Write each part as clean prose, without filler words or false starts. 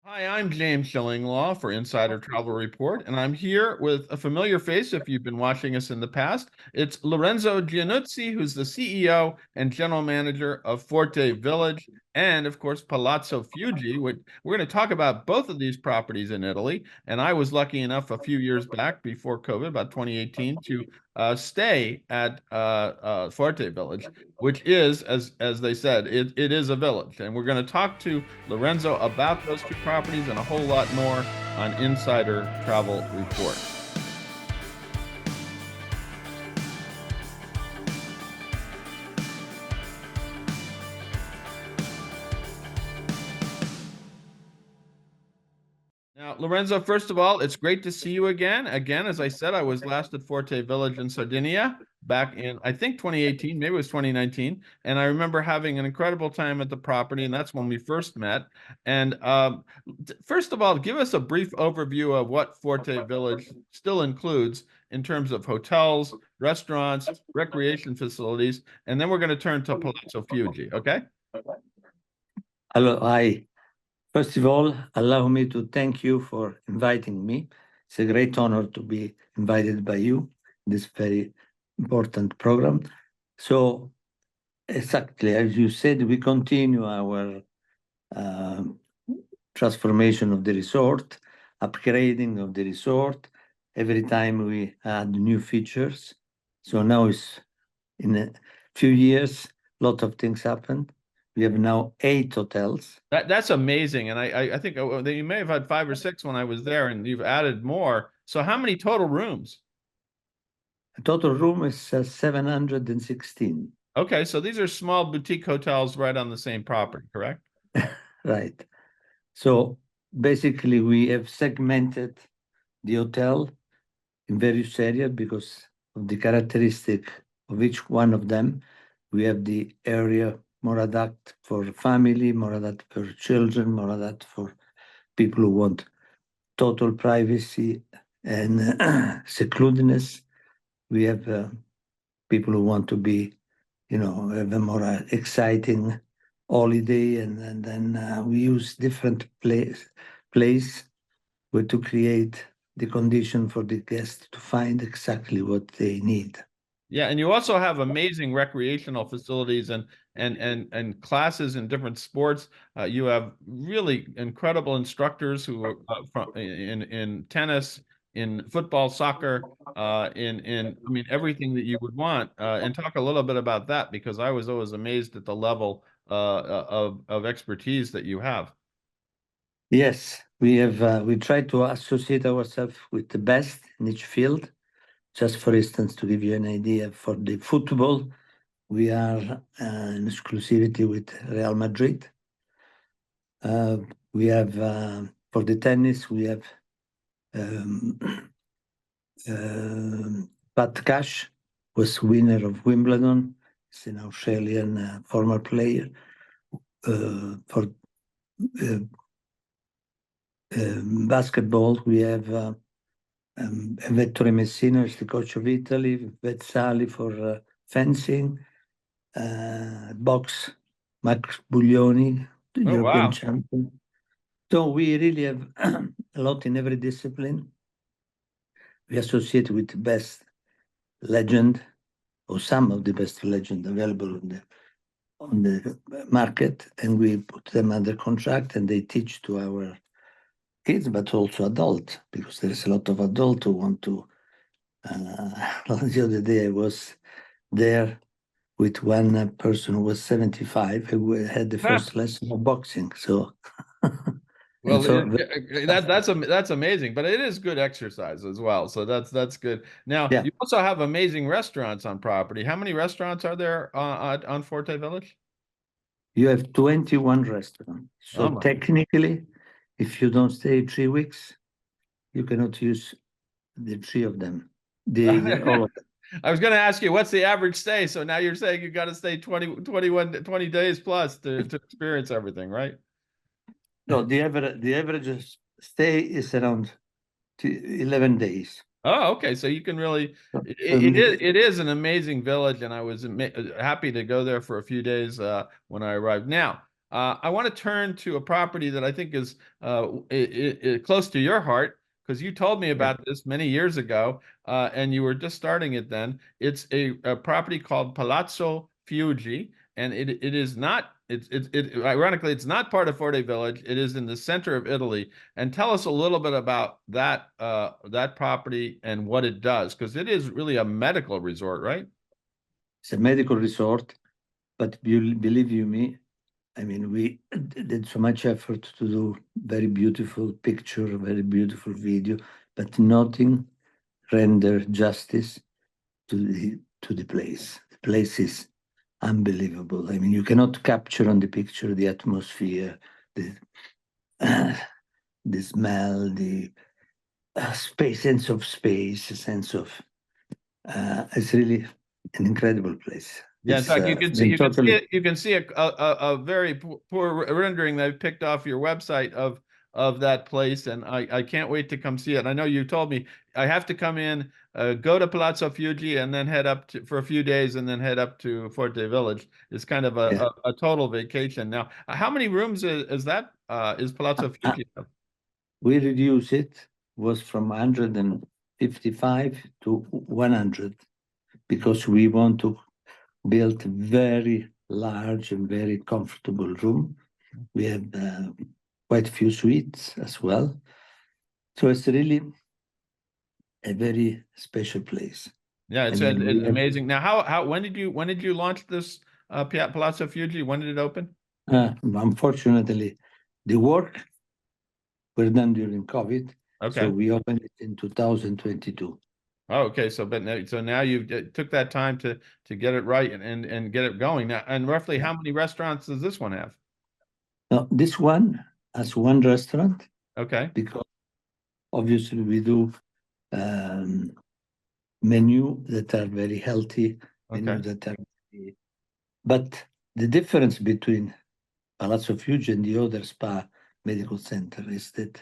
Hi, I'm James Shillinglaw for Insider Travel Report, and I'm here with a familiar face if you've been watching us in the past. It's Lorenzo Giannuzzi, who's the CEO and general manager of Forte Village, and of course, Palazzo Fuji. Which we're going to talk about both of these properties in Italy. And I was lucky enough a few years back before COVID, about 2018, to stay at Forte Village, which is, as they said, it is a village. And we're going to talk to Lorenzo about those two properties and a whole lot more on Insider Travel Report. Now, Lorenzo, first of all, it's great to see you again. Again, as I said, I was last at Forte Village in Sardinia back in, I think, 2018, maybe it was 2019. And I remember having an incredible time at the property, and that's when we first met. And first of all, give us a brief overview of what Forte Village still includes in terms of hotels, restaurants, recreation facilities, and then we're going to turn to Palazzo Fuji, okay? Hello, hi. First of all, allow me to thank you for inviting me. It's a great honor to be invited by you in this very important program. So, exactly as you said, we continue our uh, transformation of the resort, upgrading of the resort. Every time we add new features. So now it's in a few years, a lot of things happened. We have now 8 hotels. That's amazing, and I think that you may have had 5 or 6 when I was there, and you've added more. So how many total rooms? The total room is 716. Okay, so these are small boutique hotels right on the same property, correct? Right. So basically, we have segmented the hotel in various areas because of the characteristic of each one of them. We have the area more adapted for family, more adapted for children, more adapted for people who want total privacy and secludedness. We have people who want to be, have a more exciting holiday, and then we use different place where to create the condition for the guests to find exactly what they need. Yeah, and you also have amazing recreational facilities and classes in different sports. You have really incredible instructors who are in tennis, in football, soccer, in I mean everything that you would want. And talk a little bit about that because I was always amazed at the level of expertise that you have. Yes, we try to associate ourselves with the best in each field. Just for instance, to give you an idea, for the football, we are in exclusivity with Real Madrid. We have for the tennis, we have um, Pat Cash was winner of Wimbledon. He's an Australian former player. For basketball, we have Vettore Messina is the coach of Italy. Vezzali for fencing. Box, Max Buglioni, the Oh, European wow. champion. So we really have a lot in every discipline. We associate with the best legend or some of the best legend available on the market, and we put them under contract and they teach to our kids, but also adult, because there's a lot of adult who want to. The other day I was there with one person who was 75 who had the first lesson of boxing. So, and Well, so that's amazing, but it is good exercise as well. So that's good. Now, yeah, you also have amazing restaurants on property. How many restaurants are there on Forte Village? you have 21 restaurants. So Oh my. technically, if you don't stay 3 weeks, you cannot use the three of them. The all of them. I was going to ask you, what's the average stay? So now you're saying you got to stay 20 days plus to experience everything, right? No, the average stay is around 11 days. Oh, okay. So you can really, Um, it is an amazing village, and I was happy to go there for a few days when I arrived. Now, I want to turn to a property that I think is close to your heart because you told me about this many years ago, and you were just starting it then. It's a property called Palazzo Fiuggi, and it is not. Ironically, it's not part of Forte Village. It is in the center of Italy. And tell us a little bit about that property and what it does, because it is really a medical resort, right? It's a medical resort, but believe you me, I mean, we did so much effort to do very beautiful picture, very beautiful video, but nothing render justice to the place. The place is unbelievable. I mean, you cannot capture on the picture the atmosphere, the the smell, the space, sense of space, sense of. It's really an incredible place. Yeah, in It's, fact, you can see been you can see totally. it, you can see a very poor rendering that I picked off your website of that place, and I can't wait to come see it. I know you told me I have to come in, go to Palazzo Fiuggi, and then head up for a few days, and then head up to Forte Village. It's kind of Yeah. a total vacation. Now, how many rooms is that? Is Palazzo Fiuggi? We reduce it was from 155 to 100 because we want to build very large and very comfortable room. We have quite a few suites as well. So it's really a very special place. Yeah, it's I mean, we have- amazing. Now, how when did you launch this Palazzo Fiuggi? When did it open? Unfortunately, the work were done during COVID. Okay. So we opened it in 2022. Oh, okay. So now you took that time to get it right and get it going. Now, and roughly how many restaurants does this one have? Now, this one has one restaurant Okay. because obviously we do menu that are very healthy, menu Okay. that are very, but the difference between Palazzo Fiuggi and the other spa medical center is that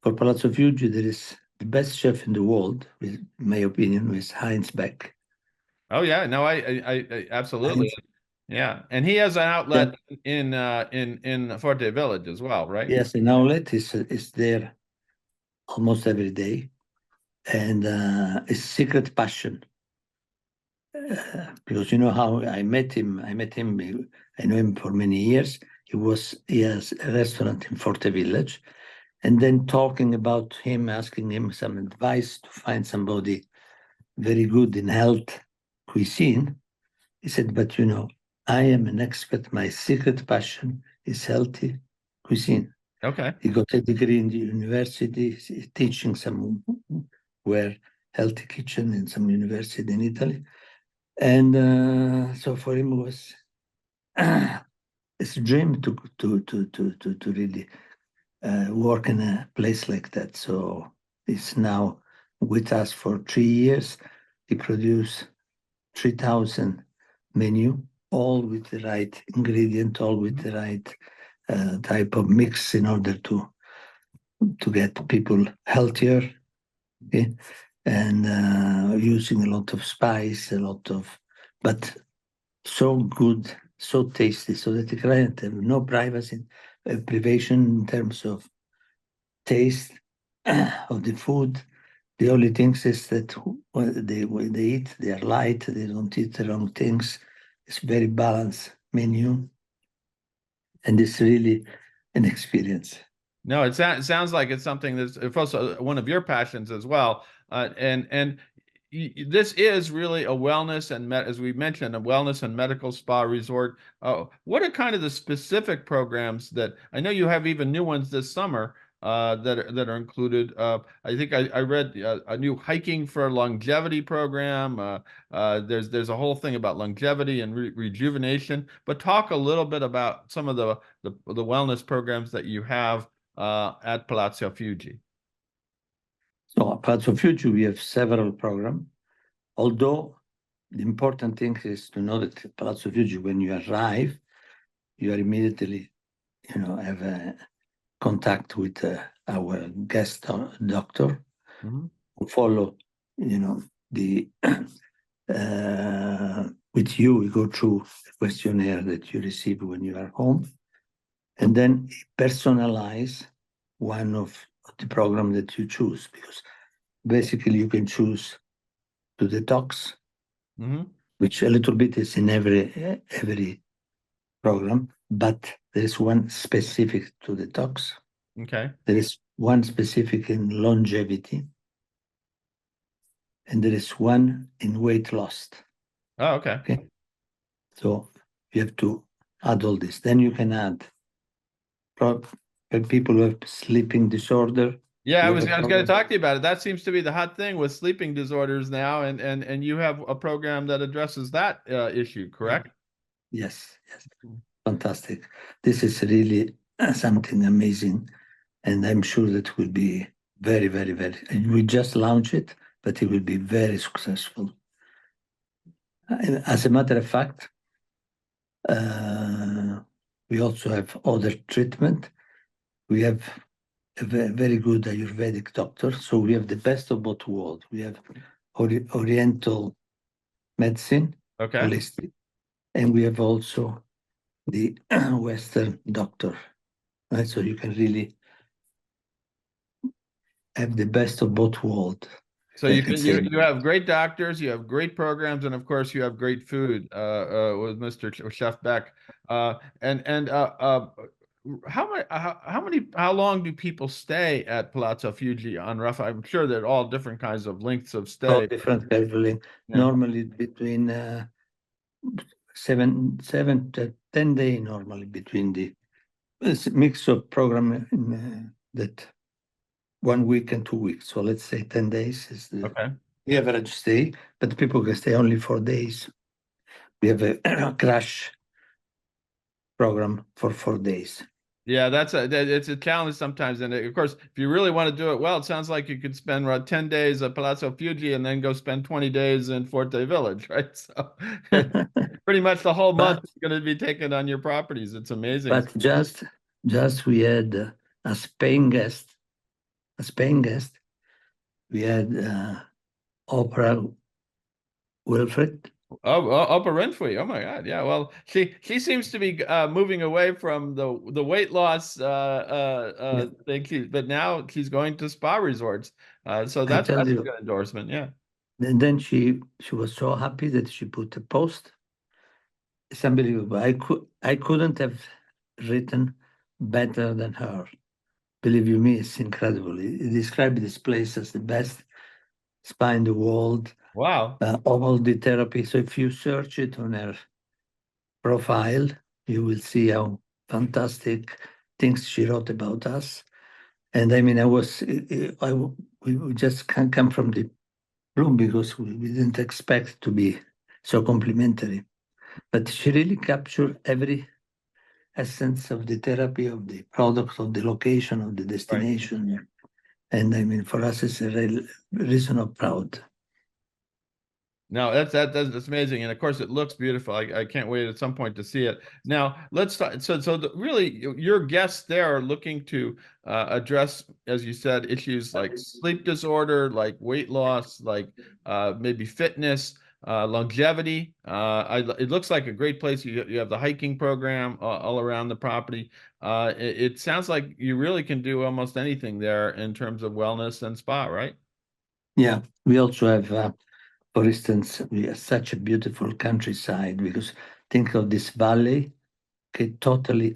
for Palazzo Fiuggi there is the best chef in the world, in my opinion, is Heinz Beck. Oh yeah, no, I absolutely. Heinz, Yeah, and he has an outlet in Forte Village as well, right? yes, an outlet is there almost every day, and his secret passion. Because you know how I met him. I know him for many years. He has a restaurant in Forte Village, and then talking about him, asking him some advice to find somebody very good in health cuisine. He said, "But you know, I am an expert. My secret passion is healthy cuisine." Okay. He got a degree in the university, teaching somewhere healthy kitchen in some university in Italy. And so for him it was it's a dream to really work in a place like that. So he's now with us for 3 years. He produced 3,000 menu, all with the right ingredient, all with the right type of mix in order to get people healthier. Okay? And using a lot of spice, but so good, so tasty, so that the client have no privacy, privation in terms of taste of the food. The only things is that when they eat, they are light, they don't eat the wrong things. It's very balanced menu, and it's really an experience. No, it sounds like it's something that's also one of your passions as well. And this is really a wellness and as we mentioned, a wellness and medical spa resort. What are kind of the specific programs that I know you have even new ones this summer that are included? I think I read a new hiking for longevity program. There's a whole thing about longevity and rejuvenation. But talk a little bit about some of the wellness programs that you have at Palazzo Fiuggi. So at Palazzo Fiuggi, we have several programs, although the important thing is to know that at Palazzo Fiuggi, when you arrive, you are immediately, have a contact with our guest doctor who follow, the with you, we go through a questionnaire that you receive when you are home. and then personalize one of the program that you choose, because basically you can choose to detox, Hmm. which a little bit is in every program, but there is one specific to detox. Okay. There is one specific in longevity, and there is one in weight loss. Oh, okay. Okay. So you have to add all this. Then you can add people who have sleeping disorder. Yeah, You I was have a going to program. talk to you about it. That seems to be the hot thing with sleeping disorders now, and you have a program that addresses that issue, correct? Yes, yes. Fantastic. This is really something amazing, and I'm sure that will be very, very, very. And we just launched it, but it will be very successful. As a matter of fact, we also have other treatment. We have a very good Ayurvedic doctor, so we have the best of both worlds. We have Oriental medicine, Okay. holistic, and we have also the Western doctor, right? So you can really have the best of both worlds. So you can you have great doctors, you have great programs, and of course you have great food with Mr. Chef Beck. How long do people stay at Palazzo Fuji on rough? I'm sure that all different kinds of lengths of All stay. different traveling. Yeah. Normally between 7 to 10 days. Normally between the it's a mix of program in, that 1 week and 2 weeks. So let's say 10 days is the average stay, but people can stay only 4 days. We have a crash program for 4 days. Yeah, it's a challenge sometimes, and of course, if you really want to do it well, it sounds like you could spend 10 days at Palazzo Fuji and then go spend 20 days in Forte Village, right? So pretty much the whole month is going to be taken on your properties. It's amazing. But just we had a Spain guest. We had Oprah Wilfred. Oprah Winfrey. Oh my God. Yeah. Well, she seems to be moving away from the weight loss thing, but now she's going to spa resorts. So that's a good endorsement. Yeah. And then she was so happy that she put a post. It's unbelievable. I couldn't have written better than her. Believe you me, it's incredible. He described this place as the best spa in the world. Wow. All the therapy. So if you search it on her profile, you will see how fantastic things she wrote about us. And I mean, we just can't come from the room because we didn't expect to be so complimentary. But she really captured every essence of the therapy, of the product, of the location, of the destination. Right. And I mean, for us, it's a real reason of proud. No, that's amazing, and of course it looks beautiful. I can't wait at some point to see it. Now let's talk. Really, your guests there are looking to address, as you said, issues like sleep disorder, like weight loss, like maybe fitness, longevity. It looks like a great place. You have the hiking program all around the property. It sounds like you really can do almost anything there in terms of wellness and spa, right? Yeah, we also have. For instance, we have such a beautiful countryside because think of this valley, okay, totally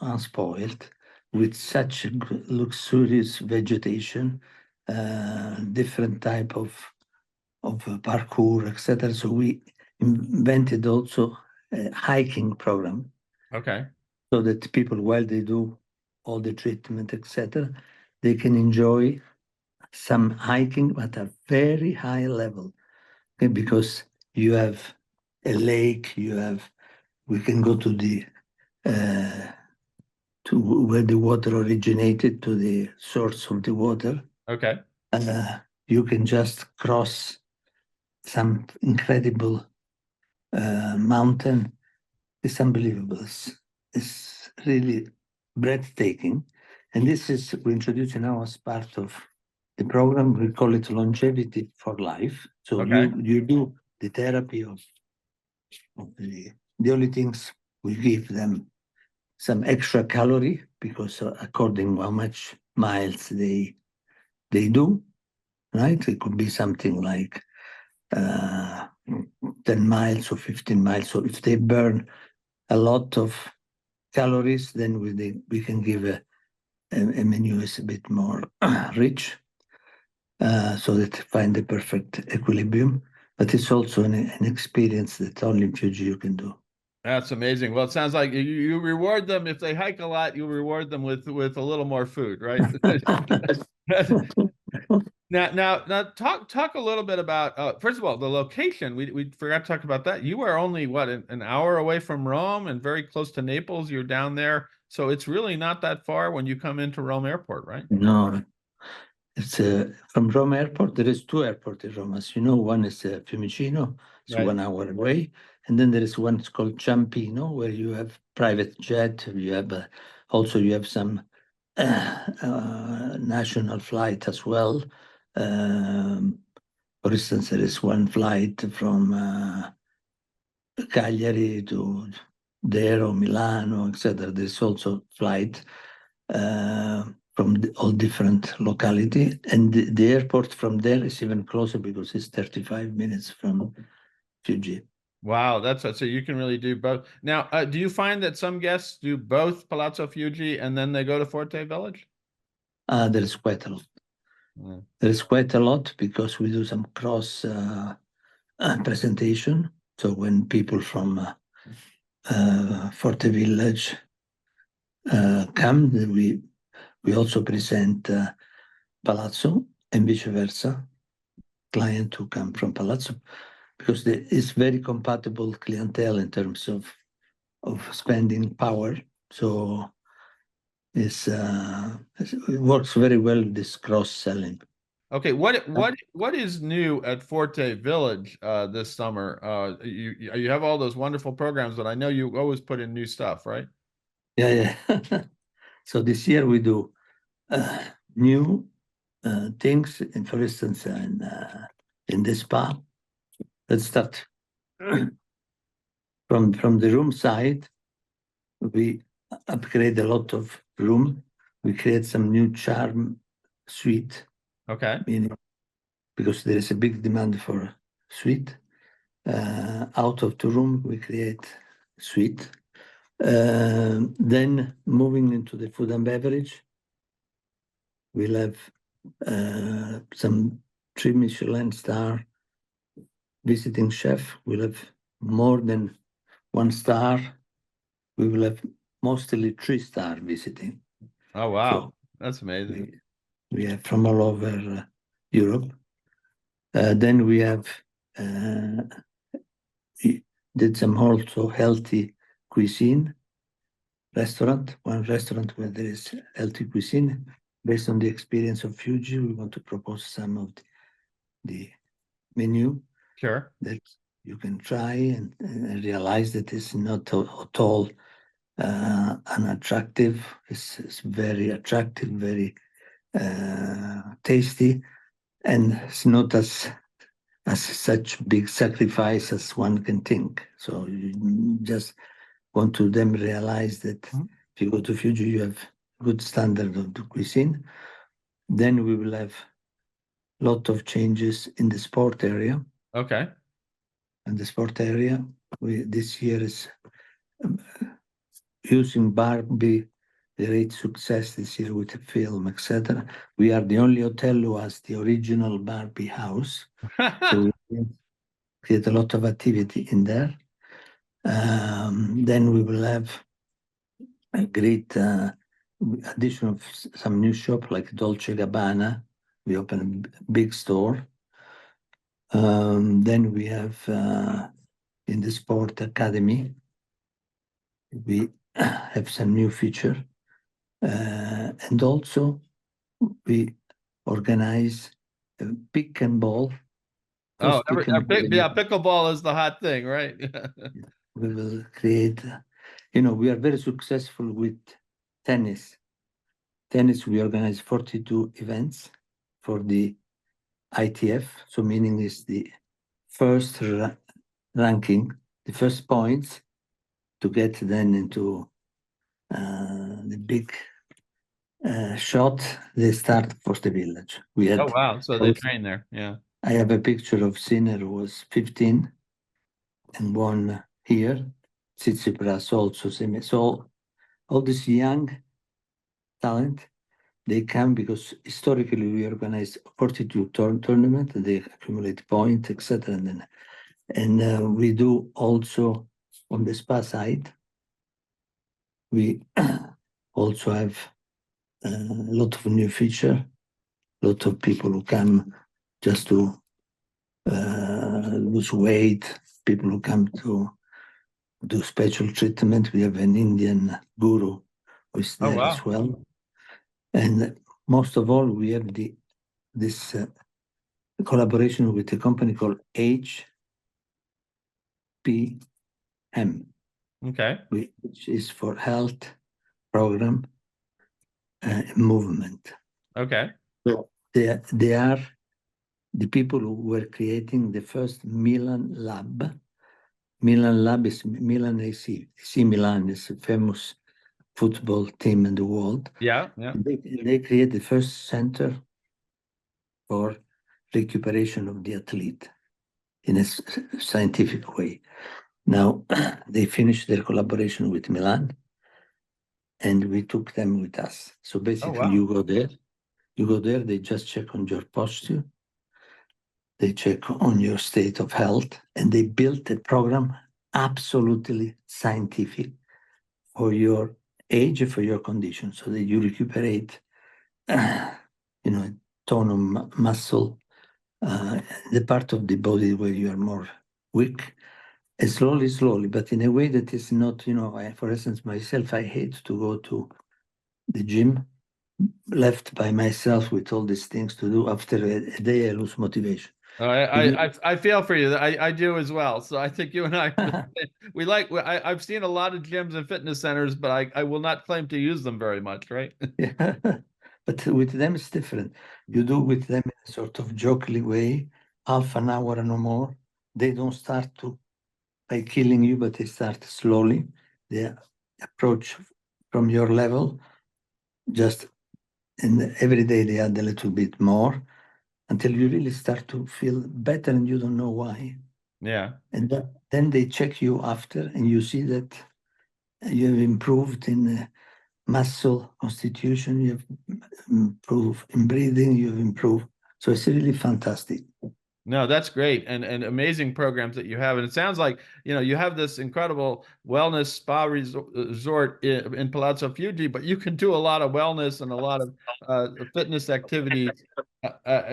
unspoiled, with such luxurious vegetation, different type of parkour, etc. So we invented also a hiking program. Okay. So that people, while they do all the treatment, etc., they can enjoy some hiking at a very high level. Okay, because you have a lake, we can go to the to where the water originated, to the source of the water. Okay. You can just cross some incredible mountain. It's unbelievable. It's really breathtaking. And this is we introduce now as part of the program. We call it Longevity for Life. So you do the therapy of the only things we give them some extra calorie because according how much miles they do, right? It could be something like 10 miles or 15 miles. So if they burn a lot of calories, then we can give a menu is a bit more rich, so that find the perfect equilibrium. But it's also an experience that only in Fuji you can do. That's amazing. Well, it sounds like you reward them if they hike a lot. You reward them with a little more food, right? Now, talk a little bit about first of all the location. We forgot to talk about that. You are only what an hour away from Rome and very close to Naples. You're down there, so it's really not that far when you come into Rome Airport, right? No, it's from Rome Airport. There is two airports in Rome, as you know. One is Fiumicino, it's Right. 1 hour away, and then there is one called Ciampino, where you have private jet. You have also you have some national flight as well. For instance, there is one flight from Cagliari to there or Milano, etc. There's also flight from all different locality, and the airport from there is even closer because it's 35 minutes from Fuji. Wow, so you can really do both. Now, do you find that some guests do both Palazzo Fuji and then they go to Forte Village? There is quite a lot. Mm. There is quite a lot because we do some cross presentation. So when people from Forte Village come, we also present Palazzo and vice versa, client who come from Palazzo, because it's very compatible clientele in terms of spending power. So it works very well, this cross-selling. Okay, what is new at Forte Village this summer? You have all those wonderful programs, but I know you always put in new stuff, right? Yeah. So this year we do new things, and for instance, in the spa, let's start from the room side. We upgrade a lot of room. We create some new charm suite. Okay. Meaning, because there is a big demand for suite. Out of the room, we create suite. Then moving into the food and beverage, we'll have some 3 Michelin star visiting chef. We'll have more than 1 star. We will have mostly 3-star visiting. Oh, wow. So that's amazing. we have from all over Europe. Then we have did some also healthy cuisine restaurant, one restaurant where there is healthy cuisine. Based on the experience of Fuji, we want to propose some of the menu Sure. that you can try and realize that it's not at all unattractive. It's very attractive, very tasty, and it's not as such big sacrifice as one can think. So you just want to them realize that if you go to Fuji, you have good standard of the cuisine. Then we will have a lot of changes in the sport area. Okay. And the sport area, this year is using Barbie, great success this year with the film, etc. We are the only hotel who has the original Barbie house. So we create a lot of activity in there. Then we will have a great addition of some new shop like Dolce Gabbana. We open a big store. Then we have in the sport academy, we have some new feature. And also we organize a pick and ball. Oh, pickleball is the hot thing, right? We will create, we are very successful with tennis. Tennis, we organize 42 events for the ITF. So meaning is the first ranking, the first points to get then into the big shot, they start Forte Village. We had Oh, wow. So they train there. Yeah. I have a picture of Sinner who was 15 and won here. Tsitsipas also. So all this young talent, they come because historically we organize 42 tournament, they accumulate points, etc. And we do also on the spa side. We also have a lot of new feature, a lot of people who come just to lose weight, people who come to do special treatment. We have an Indian guru who is Oh, there wow. as well. And most of all, we have this collaboration with a company called HPM, Okay. which is for health program movement. Okay. So they are the people who were creating the first Milan Lab. Milan Lab is Milan AC. AC Milan is a famous football team in the world. Yeah. Yeah. They created the first center for recuperation of the athlete in a scientific way. Now, they finished their collaboration with Milan, and we took them with us. So basically, wow. you go there, they just check on your posture, they check on your state of health, and they built a program absolutely scientific for your age, for your condition, so that you recuperate, a ton of muscle, the part of the body where you are more weak, and slowly, but in a way that is not, for instance, myself, I hate to go to the gym left by myself with all these things to do. After a day, I lose motivation. I feel for you. I do as well. So I think you and I I've seen a lot of gyms and fitness centers, but I will not claim to use them very much, right? Yeah. But with them it's different. You do with them in a sort of jokingly way, half an hour and no more. They don't start by killing you, but they start slowly. They approach from your level, and every day they add a little bit more until you really start to feel better and you don't know why. Yeah. And then they check you after and you see that you have improved in muscle constitution, you have improved in breathing, you have improved. So it's really fantastic. No, that's great and amazing programs that you have. And it sounds like, you have this incredible wellness spa resort in Palazzo Fuji, but you can do a lot of wellness and a lot of fitness activities.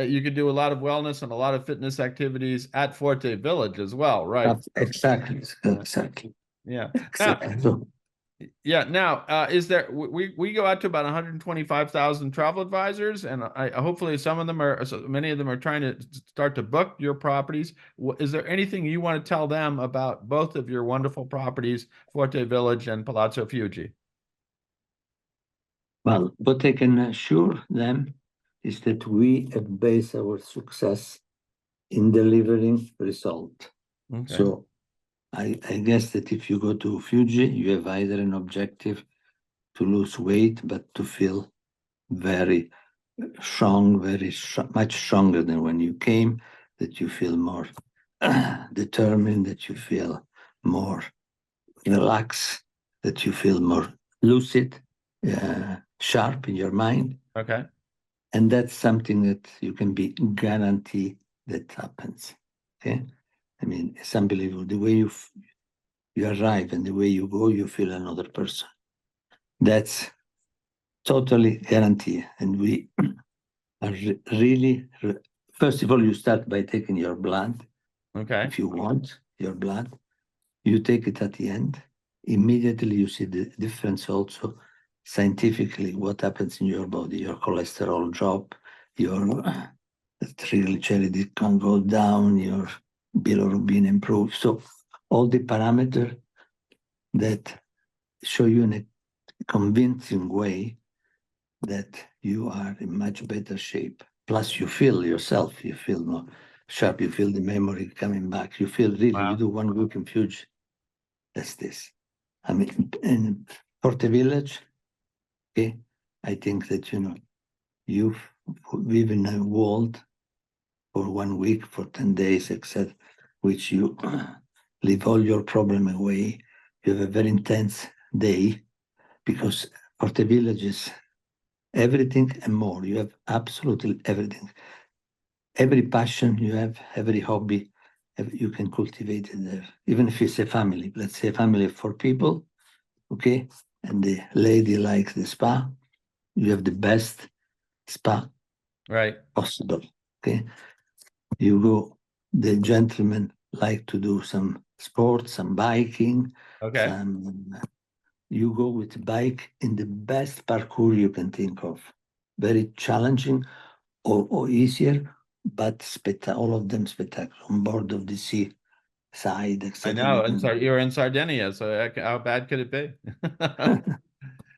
You can do a lot of wellness and a lot of fitness activities at Forte Village as well, right? Exactly. Yeah. Exactly. Now, is there we go out to about 125,000 travel advisors, and hopefully many of them are trying to start to book your properties. Is there anything you want to tell them about both of your wonderful properties, Forte Village and Palazzo Fuji? Well, what I can assure them is that we have based our success in delivering result. Okay. So I guess that if you go to Fuji, you have either an objective to lose weight, but to feel very strong, much stronger than when you came, that you feel more determined, that you feel more relaxed, that you feel more lucid, sharp in your mind. Okay. And that's something that you can be guaranteed that happens. Okay. I mean, it's unbelievable. The way you arrive and the way you go, you feel another person. That's totally guaranteed. And we are really, first of all, you start by taking your blood. Okay. If you want your blood, you take it at the end. Immediately you see the difference also scientifically, what happens in your body, your cholesterol drop, your triglyceride can go down, your bilirubin improves. So all the parameters that show you in a convincing way that you are in much better shape. Plus you feel yourself, you feel more sharp, you feel the memory coming back, you feel really, Wow. you do 1 week in Fuji, that's this. I mean, and Forte Village. Okay, I think that you live in a world for 1 week, for 10 days, except which you leave all your problem away. You have a very intense day because Forte Village is everything and more. You have absolutely everything. Every passion you have, every hobby, you can cultivate it there. Even if it's a family, let's say a family of 4 people, okay, and the lady likes the spa, you have the best spa Right. possible. Okay, you go. The gentlemen like to do some sports, some biking, Okay. some. You go with bike in the best parkour you can think of. Very challenging or easier, but all of them spectacular on board of the sea side, I etc. know. And so you're in Sardinia, so how bad could it be?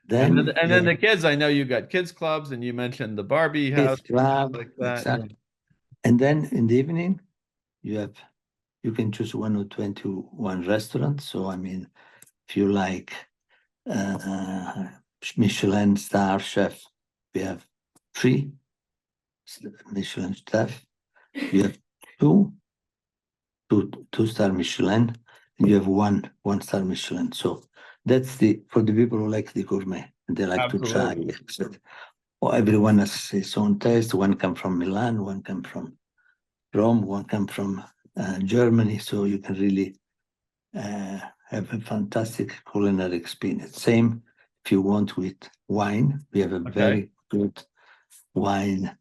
Then And then the kids, I know you got kids clubs, and you mentioned the Barbie house, kids club, like that. exactly. And then in the evening, you can choose 1 or 21 restaurants. So I mean, if you like Michelin star chef, we have 3 Michelin chef. You have two-star Michelin, and you have 1-star Michelin. So that's for the people who like the gourmet and they like to try. Absolutely. etc. Or everyone has his own taste. One come from Milan, one come from Rome, one come from Germany. So you can really have a fantastic culinary experience. Same if you want with wine. We have a Okay. very good wine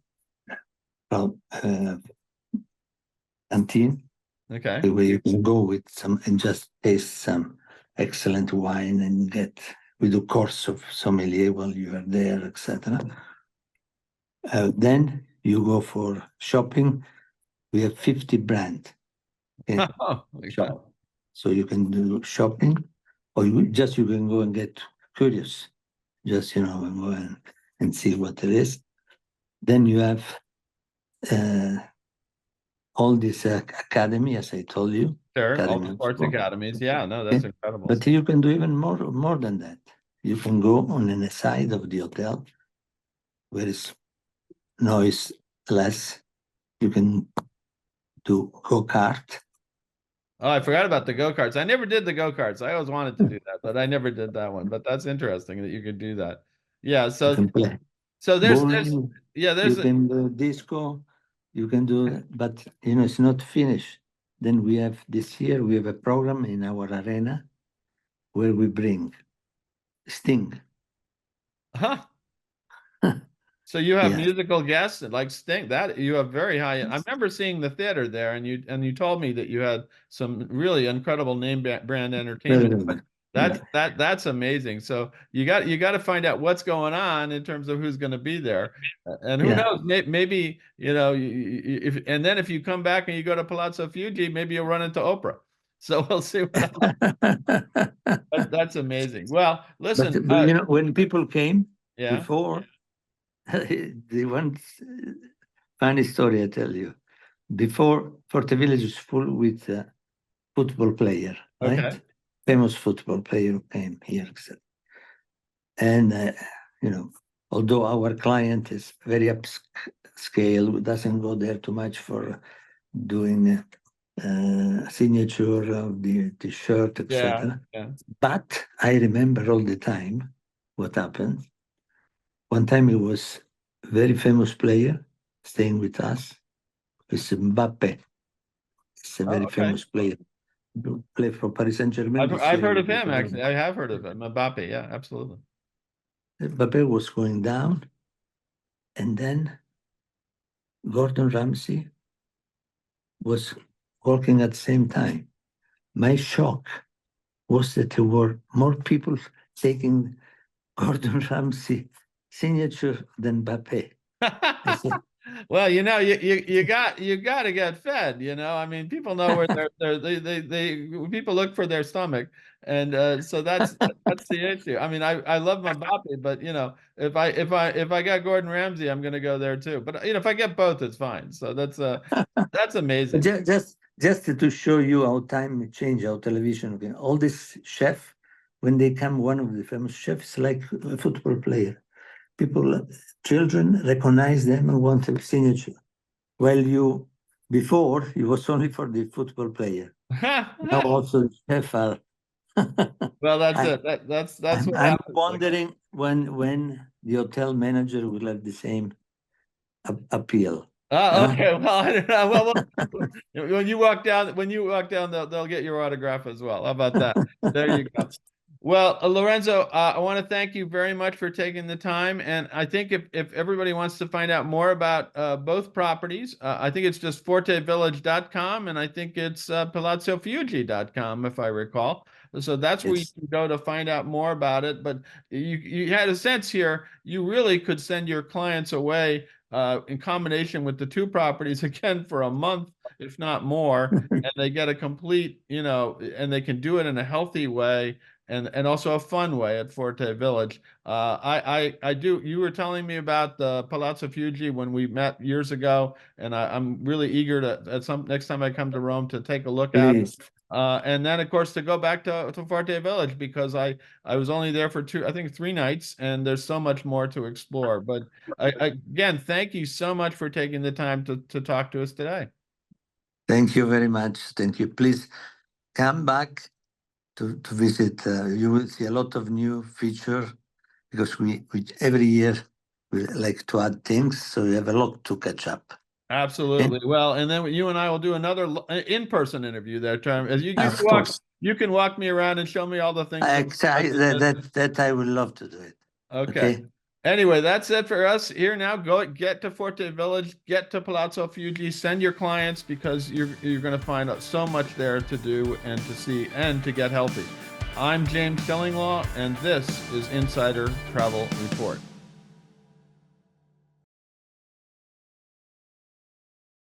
canteen. Okay. Where you can go with some and just taste some excellent wine and we do course of sommelier while you are there, etc. Then you go for shopping. We have 50 brands. Okay? Oh, my God. Shop. So you can do shopping, or you can go and get curious, just and go and see what it is. Then you have all this academy, as I told you. Sure. All Academy the of sports Sport. academies. Yeah, no, that's Okay. incredible. But you can do even more than that. You can go on the side of the hotel where it's noise less. You can do go-kart. Oh, I forgot about the go-karts. I never did the go-karts. I always wanted to do that, but I never did that one. But that's interesting that you could do that. Yeah. You So can play there's bowling. there's You can do disco. You can do, but it's not finished. Then we have this year we have a program in our arena where we bring Sting. huh. So you have Yeah. musical guests like Sting. That you have very high. I remember seeing the theater there, and you told me that you had some really incredible name brand entertainment. But that's amazing. So you got to find out what's going on in terms of who's going to be there, and who knows? Maybe if and then if you come back and you go to Palazzo Fuji, maybe you'll run into Oprah. So we'll see what happens. That's amazing. Well, listen. But when people came Yeah. before, the one funny story I tell you. Before, Forte Village is full with football player, right? Okay. Famous football player who came here. And, although our client is very upscale, doesn't go there too much for doing signature of the shirt, etc. Yeah. But I remember all the time what happened. One time he was a very famous player staying with us. It's Mbappe. It's a very famous player. Play for Paris Saint-Germain. I've heard of him, actually. I have heard of him. Mbappe, yeah, absolutely. Mbappe was going down, and then Gordon Ramsay was working at the same time. My shock was that there were more people taking Gordon Ramsay signature than Mbappe. Well, you got to get fed. I mean, people know where they people look for their stomach, and so that's the issue. I mean, I love Mbappe, but if I got Gordon Ramsay, I'm going to go there too. But if I get both, it's fine. So that's amazing. Just to show you how time change, how television. Okay, all this chef, when they come one of the famous chefs, like a football player. People, children recognize them and want a signature. While before, it was only for the football player. Now also the chef are. Well, that's I- it. That's what I'm happens. wondering when the hotel manager will have the same appeal. Oh, okay. Well, I don't know. Well, when you walk down, they'll get your autograph as well. How about that? There you go. Well, Lorenzo, I want to thank you very much for taking the time. And I think if everybody wants to find out more about both properties, I think it's just fortevillage.com and I think it's palazzofugi.com, if I recall. So that's where you Yes. can go to find out more about it. But you had a sense here, you really could send your clients away in combination with the two properties again for a month, if not more, and they get a complete, and they can do it in a healthy way and also a fun way at Forte Village. I do. You were telling me about the Palazzo Fugi when we met years ago, and I'm really eager to next time I come to Rome to take a look at it. Please. And then, of course, to go back to Forte Village because I was only there for 3 nights, and there's so much more to explore. But again, thank you so much for taking the time to talk to us today. Thank you very much. Thank you. Please come back to visit. You will see a lot of new features because we every year we like to add things, so we have a lot to catch up. Absolutely. Well, and then you and I will do another in-person interview that time. As you Of course. you can walk me around and show me all the things. Exactly. That I would love to do it. Okay. Anyway, that's it for us here now. Go get to Forte Village, get to Palazzo Fugi, send your clients because you're going to find so much there to do and to see and to get healthy. I'm James Stillinglaw, and this is Insider Travel Report.